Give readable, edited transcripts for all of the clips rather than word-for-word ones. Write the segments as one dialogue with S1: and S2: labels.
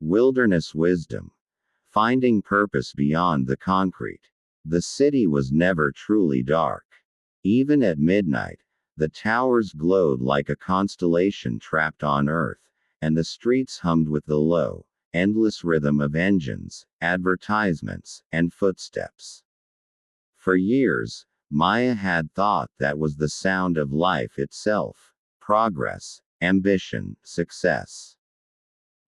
S1: Wilderness wisdom. Finding purpose beyond the concrete. The city was never truly dark. Even at midnight, the towers glowed like a constellation trapped on Earth, and the streets hummed with the low, endless rhythm of engines, advertisements, and footsteps. For years, Maya had thought that was the sound of life itself: progress, ambition, success.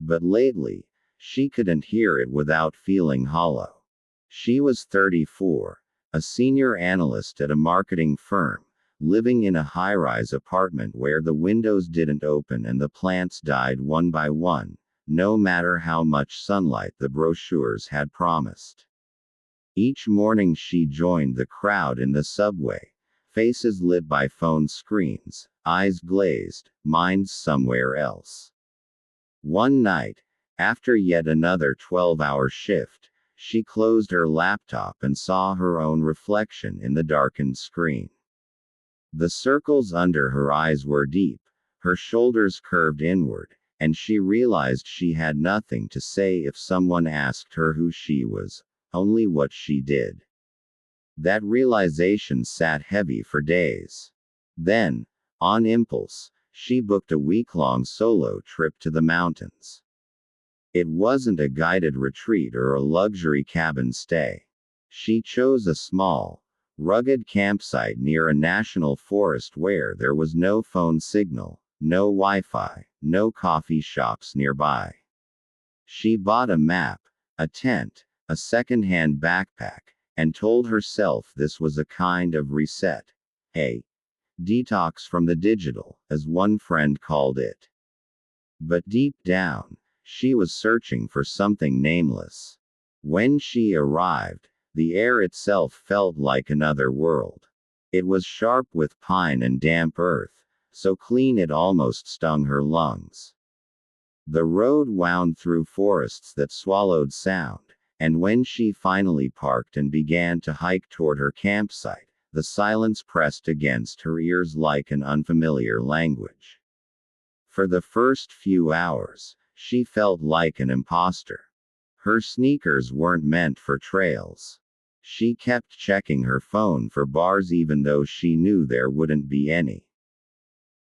S1: But lately, she couldn't hear it without feeling hollow. She was 34, a senior analyst at a marketing firm, living in a high-rise apartment where the windows didn't open and the plants died one by one, no matter how much sunlight the brochures had promised. Each morning she joined the crowd in the subway, faces lit by phone screens, eyes glazed, minds somewhere else. One night, after yet another 12-hour shift, she closed her laptop and saw her own reflection in the darkened screen. The circles under her eyes were deep, her shoulders curved inward, and she realized she had nothing to say if someone asked her who she was, only what she did. That realization sat heavy for days. Then, on impulse, she booked a week-long solo trip to the mountains. It wasn't a guided retreat or a luxury cabin stay. She chose a small, rugged campsite near a national forest where there was no phone signal, no Wi-Fi, no coffee shops nearby. She bought a map, a tent, a second-hand backpack, and told herself this was a kind of reset. A detox from the digital, as one friend called it. But deep down, she was searching for something nameless. When she arrived, the air itself felt like another world. It was sharp with pine and damp earth, so clean it almost stung her lungs. The road wound through forests that swallowed sound, and when she finally parked and began to hike toward her campsite, the silence pressed against her ears like an unfamiliar language. For the first few hours, she felt like an imposter. Her sneakers weren't meant for trails. She kept checking her phone for bars even though she knew there wouldn't be any.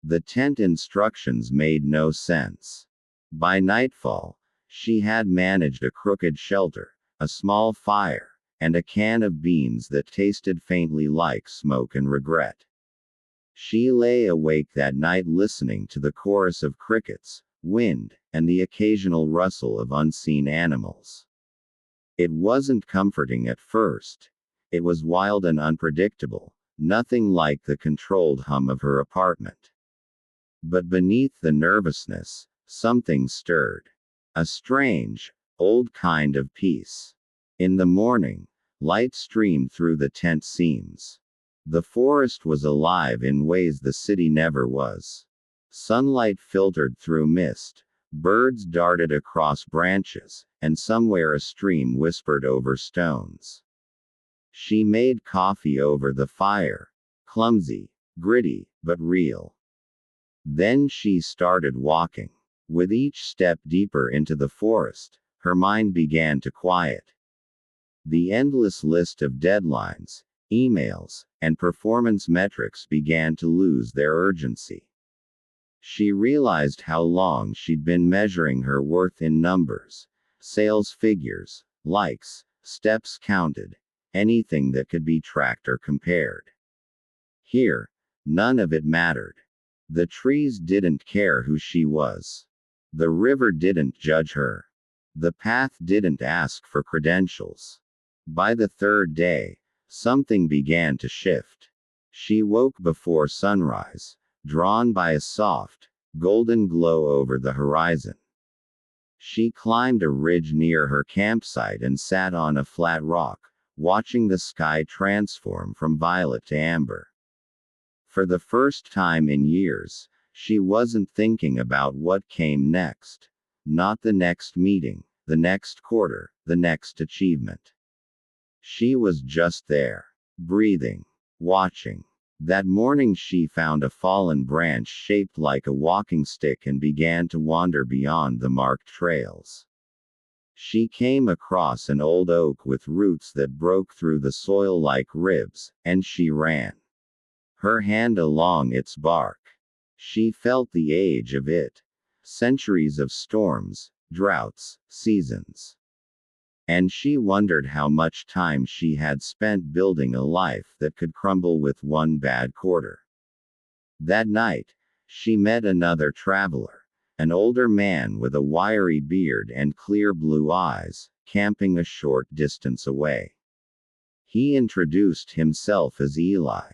S1: The tent instructions made no sense. By nightfall, she had managed a crooked shelter, a small fire, and a can of beans that tasted faintly like smoke and regret. She lay awake that night listening to the chorus of crickets, wind, and the occasional rustle of unseen animals. It wasn't comforting at first. It was wild and unpredictable, nothing like the controlled hum of her apartment. But beneath the nervousness, something stirred. A strange, old kind of peace. In the morning, light streamed through the tent seams. The forest was alive in ways the city never was. Sunlight filtered through mist, birds darted across branches, and somewhere a stream whispered over stones. She made coffee over the fire, clumsy, gritty, but real. Then she started walking. With each step deeper into the forest, her mind began to quiet. The endless list of deadlines, emails, and performance metrics began to lose their urgency. She realized how long she'd been measuring her worth in numbers, sales figures, likes, steps counted, anything that could be tracked or compared. Here, none of it mattered. The trees didn't care who she was. The river didn't judge her. The path didn't ask for credentials. By the third day, something began to shift. She woke before sunrise, drawn by a soft, golden glow over the horizon. She climbed a ridge near her campsite and sat on a flat rock, watching the sky transform from violet to amber. For the first time in years, she wasn't thinking about what came next. Not the next meeting, the next quarter, the next achievement. She was just there, breathing, watching. That morning she found a fallen branch shaped like a walking stick and began to wander beyond the marked trails. She came across an old oak with roots that broke through the soil like ribs, and she ran her hand along its bark. She felt the age of it. Centuries of storms, droughts, seasons. And she wondered how much time she had spent building a life that could crumble with one bad quarter. That night, she met another traveler, an older man with a wiry beard and clear blue eyes, camping a short distance away. He introduced himself as Eli.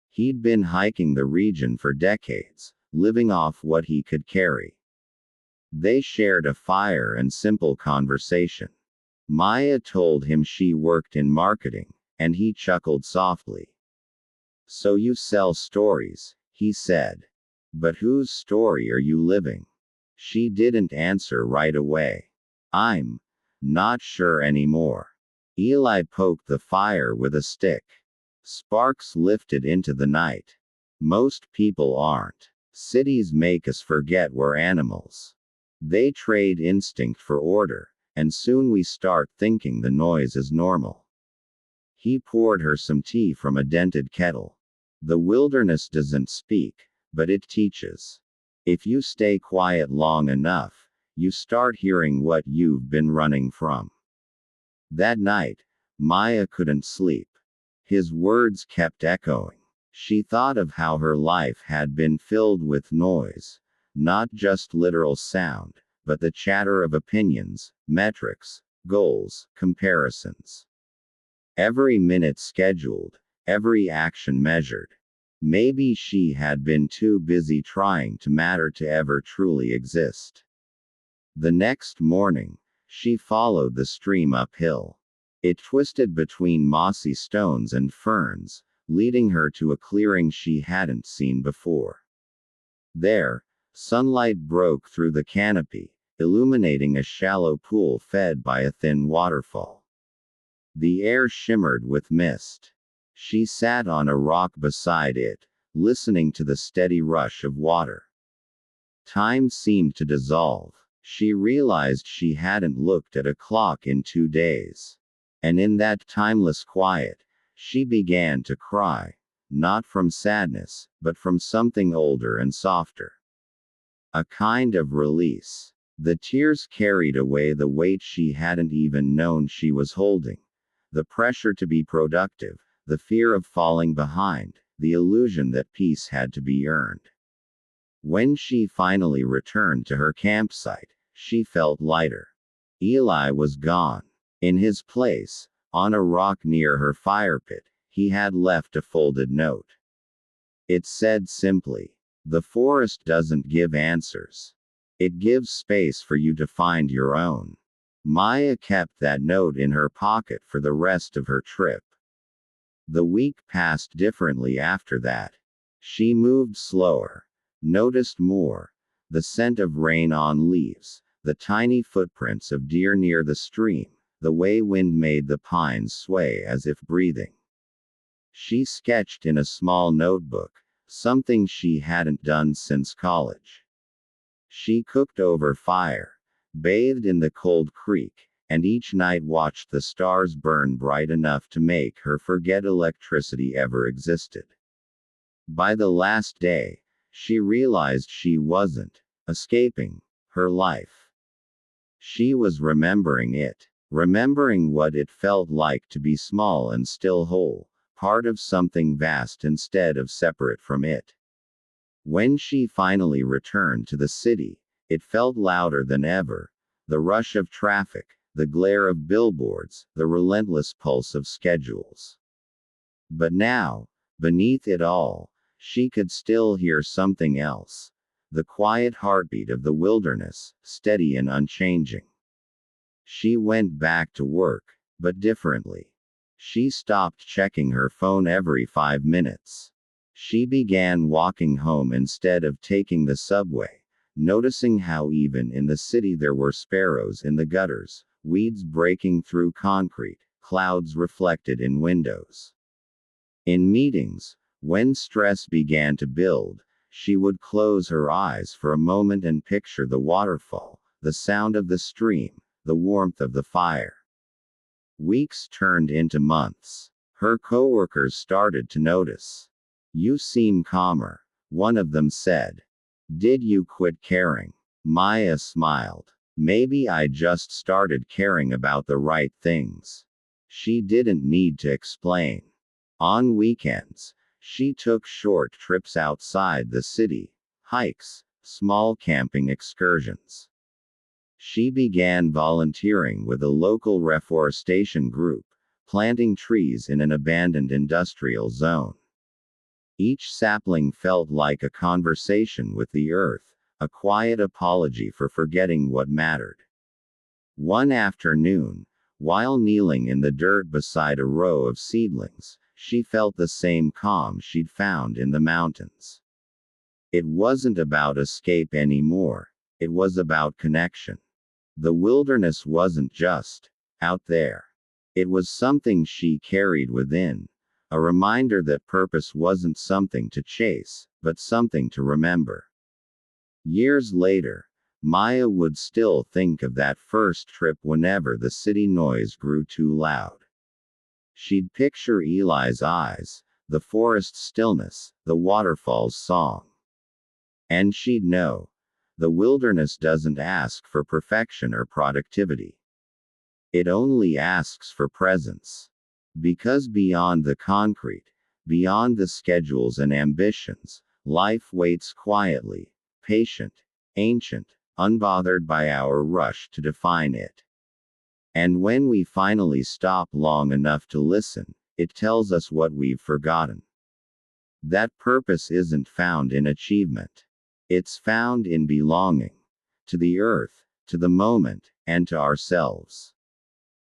S1: He'd been hiking the region for decades, living off what he could carry. They shared a fire and simple conversation. Maya told him she worked in marketing, and he chuckled softly. "So you sell stories," he said. "But whose story are you living?" She didn't answer right away. "I'm not sure anymore." Eli poked the fire with a stick. Sparks lifted into the night. "Most people aren't. Cities make us forget we're animals. They trade instinct for order, and soon we start thinking the noise is normal." He poured her some tea from a dented kettle. "The wilderness doesn't speak, but it teaches. If you stay quiet long enough, you start hearing what you've been running from." That night, Maya couldn't sleep. His words kept echoing. She thought of how her life had been filled with noise, not just literal sound, but the chatter of opinions, metrics, goals, comparisons. Every minute scheduled, every action measured. Maybe she had been too busy trying to matter to ever truly exist. The next morning, she followed the stream uphill. It twisted between mossy stones and ferns, leading her to a clearing she hadn't seen before. There, sunlight broke through the canopy, illuminating a shallow pool fed by a thin waterfall. The air shimmered with mist. She sat on a rock beside it, listening to the steady rush of water. Time seemed to dissolve. She realized she hadn't looked at a clock in 2 days. And in that timeless quiet, she began to cry, not from sadness, but from something older and softer. A kind of release. The tears carried away the weight she hadn't even known she was holding. The pressure to be productive, the fear of falling behind, the illusion that peace had to be earned. When she finally returned to her campsite, she felt lighter. Eli was gone. In his place, on a rock near her fire pit, he had left a folded note. It said simply, "The forest doesn't give answers. It gives space for you to find your own." Maya kept that note in her pocket for the rest of her trip. The week passed differently after that. She moved slower, noticed more. The scent of rain on leaves, the tiny footprints of deer near the stream, the way wind made the pines sway as if breathing. She sketched in a small notebook, something she hadn't done since college. She cooked over fire, bathed in the cold creek, and each night watched the stars burn bright enough to make her forget electricity ever existed. By the last day, she realized she wasn't escaping her life. She was remembering it. Remembering what it felt like to be small and still whole, part of something vast instead of separate from it. When she finally returned to the city, it felt louder than ever. The rush of traffic, the glare of billboards, the relentless pulse of schedules. But now, beneath it all, she could still hear something else. The quiet heartbeat of the wilderness, steady and unchanging. She went back to work, but differently. She stopped checking her phone every 5 minutes. She began walking home instead of taking the subway, noticing how even in the city there were sparrows in the gutters, weeds breaking through concrete, clouds reflected in windows. In meetings, when stress began to build, she would close her eyes for a moment and picture the waterfall, the sound of the stream, the warmth of the fire. Weeks turned into months. Her coworkers started to notice. "You seem calmer," one of them said. "Did you quit caring?" Maya smiled. "Maybe I just started caring about the right things." She didn't need to explain. On weekends, she took short trips outside the city, hikes, small camping excursions. She began volunteering with a local reforestation group, planting trees in an abandoned industrial zone. Each sapling felt like a conversation with the earth, a quiet apology for forgetting what mattered. One afternoon, while kneeling in the dirt beside a row of seedlings, she felt the same calm she'd found in the mountains. It wasn't about escape anymore, it was about connection. The wilderness wasn't just out there. It was something she carried within, a reminder that purpose wasn't something to chase, but something to remember. Years later, Maya would still think of that first trip whenever the city noise grew too loud. She'd picture Eli's eyes, the forest stillness, the waterfall's song. And she'd know, the wilderness doesn't ask for perfection or productivity. It only asks for presence. Because beyond the concrete, beyond the schedules and ambitions, life waits quietly, patient, ancient, unbothered by our rush to define it. And when we finally stop long enough to listen, it tells us what we've forgotten. That purpose isn't found in achievement. It's found in belonging. To the earth, to the moment, and to ourselves.